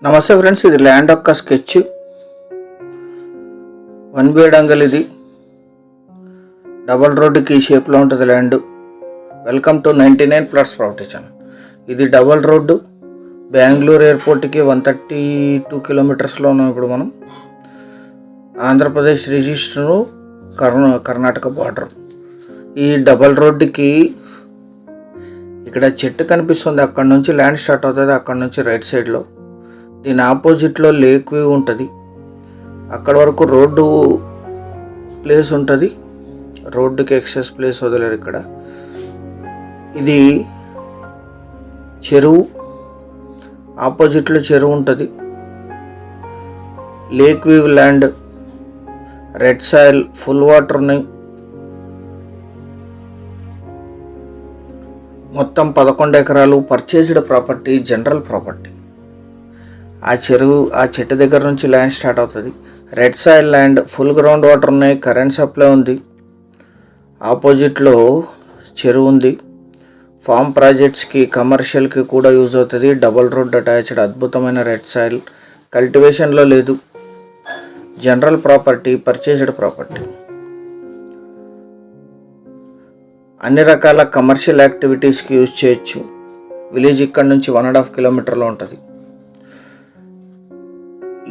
నమస్తే ఫ్రెండ్స్, ఇది ల్యాండ్ యొక్క స్కెచ్ 1B డంగల్. ఇది డబల్ రోడ్డుకి ఈ షేప్లో ఉంటుంది land. Welcome to 99 plots property channel. ఇది డబల్ రోడ్డు, బెంగళూరు ఎయిర్పోర్ట్కి 132 కిలోమీటర్స్లో ఉన్నాం. ఇప్పుడు మనం ఆంధ్రప్రదేశ్ రిజిస్టరు, కర్ణాటక బార్డర్. ఈ డబల్ రోడ్డుకి ఇక్కడ చెట్టు కనిపిస్తుంది, అక్కడ నుంచి ల్యాండ్ స్టార్ట్ అవుతుంది. అక్కడ నుంచి రైట్ సైడ్లో దీని ఆపోజిట్లో లేక్ వ్యూ ఉంటుంది. అక్కడ వరకు రోడ్డు ప్లేస్ ఉంటుంది. రోడ్డుకి ఎక్సెస్ ప్లేస్ వదిలేరు ఇక్కడ. ఇది చెరువు, ఆపోజిట్లో చెరువు ఉంటుంది. Lake view land, red soil, full water ఉన్నాయి. మొత్తం 11 ఎకరాలు పర్చేస్డ్ ప్రాపర్టీ, జనరల్ ప్రాపర్టీ. ఆ చెరువు, ఆ చెట్టు దగ్గర నుంచి ల్యాండ్ స్టార్ట్ అవుతుంది. Red soil land, full ground water ఉన్నాయి, కరెంట్ సప్లై ఉంది. ఆపోజిట్లో చెరువు ఉంది. ఫామ్ ప్రాజెక్ట్స్కి, కమర్షియల్కి కూడా యూజ్ అవుతుంది. డబల్ రోడ్ అటాచ్డ్, అద్భుతమైన రెడ్ సాయిల్, కల్టివేషన్లో లేదు. General property, purchased property. అన్ని రకాల కమర్షియల్ యాక్టివిటీస్కి యూజ్ చేయొచ్చు. విలేజ్ ఇక్కడ నుంచి 1.5 కిలోమీటర్లో ఉంటుంది.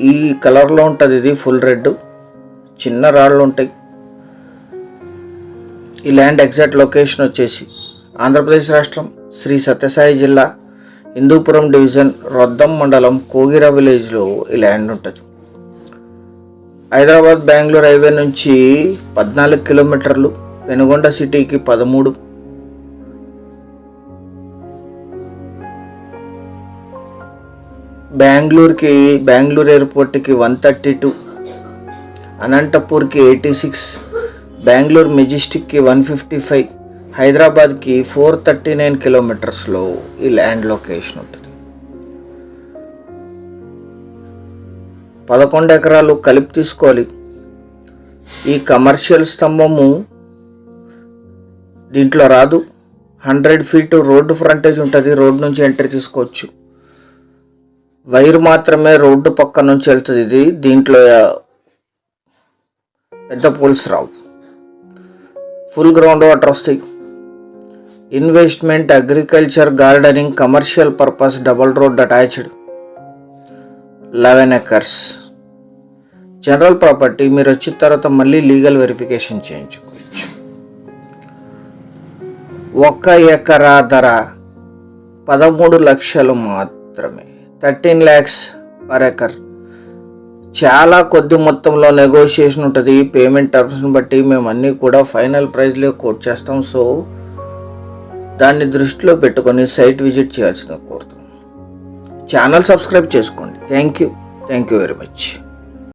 ఈ కలర్లో ఉంటుంది. ఇది ఫుల్ రెడ్, చిన్న రాళ్ళు ఉంటాయి. ఈ ల్యాండ్ ఎగ్జాక్ట్ లొకేషన్ వచ్చేసి ఆంధ్రప్రదేశ్ రాష్ట్రం, శ్రీ సత్యసాయి జిల్లా, హిందూపురం డివిజన్, రొద్దం మండలం, కోగిరా విలేజ్లో ఈ ల్యాండ్ ఉంటుంది. హైదరాబాద్ బెంగళూరు హైవే నుంచి 14 కిలోమీటర్లు, పెనుగొండ సిటీకి 13, బెంగళూరు ఎయిర్పోర్ట్కి 132, అనంతపూర్కి 86, బెంగళూరు మెజెస్టిక్కి 155, హైదరాబాద్కి 439 కిలోమీటర్స్లో ఈ ల్యాండ్ లొకేషన్ ఉంటుంది. 11 ఎకరాలు కలిపి తీసుకోవాలి. ఈ కమర్షియల్ స్తంభము దీంట్లో రాదు. 100 ఫీట్ రోడ్డు ఫ్రంటేజ్ ఉంటుంది. రోడ్డు నుంచి ఎంట్రీ తీసుకోవచ్చు. వైర్ మాత్రమే రోడ్డు పక్క నుంచి వెళ్తుంది. ఇది దీంట్లో పెద్ద పోల్స్ రావు. ఫుల్ గ్రౌండ్ వాటర్ వస్తాయి. Investment, agriculture, gardening, commercial purpose, double road attached, 11 acres. General property. మీరు వచ్చిన తర్వాత మళ్ళీ లీగల్ వెరిఫికేషన్ చేయించుకోవచ్చు. 1 ఎకరా ధర 13 లక్షలు మాత్రమే, 13 lakhs per acre. చాలా కొద్ది మొత్తంలో నెగోషియేషన్ ఉంటుంది. పేమెంట్ టర్మ్స్ని బట్టి మేము అన్నీ కూడా ఫైనల్ ప్రైస్లో కోట్ చేస్తాం. సో దాన్ని దృష్టిలో పెట్టుకొని సైట్ విజిట్ చేయాల్సిందిగా కోరుతున్నాం. ఛానల్ సబ్స్క్రైబ్ చేసుకోండి. Thank you very much.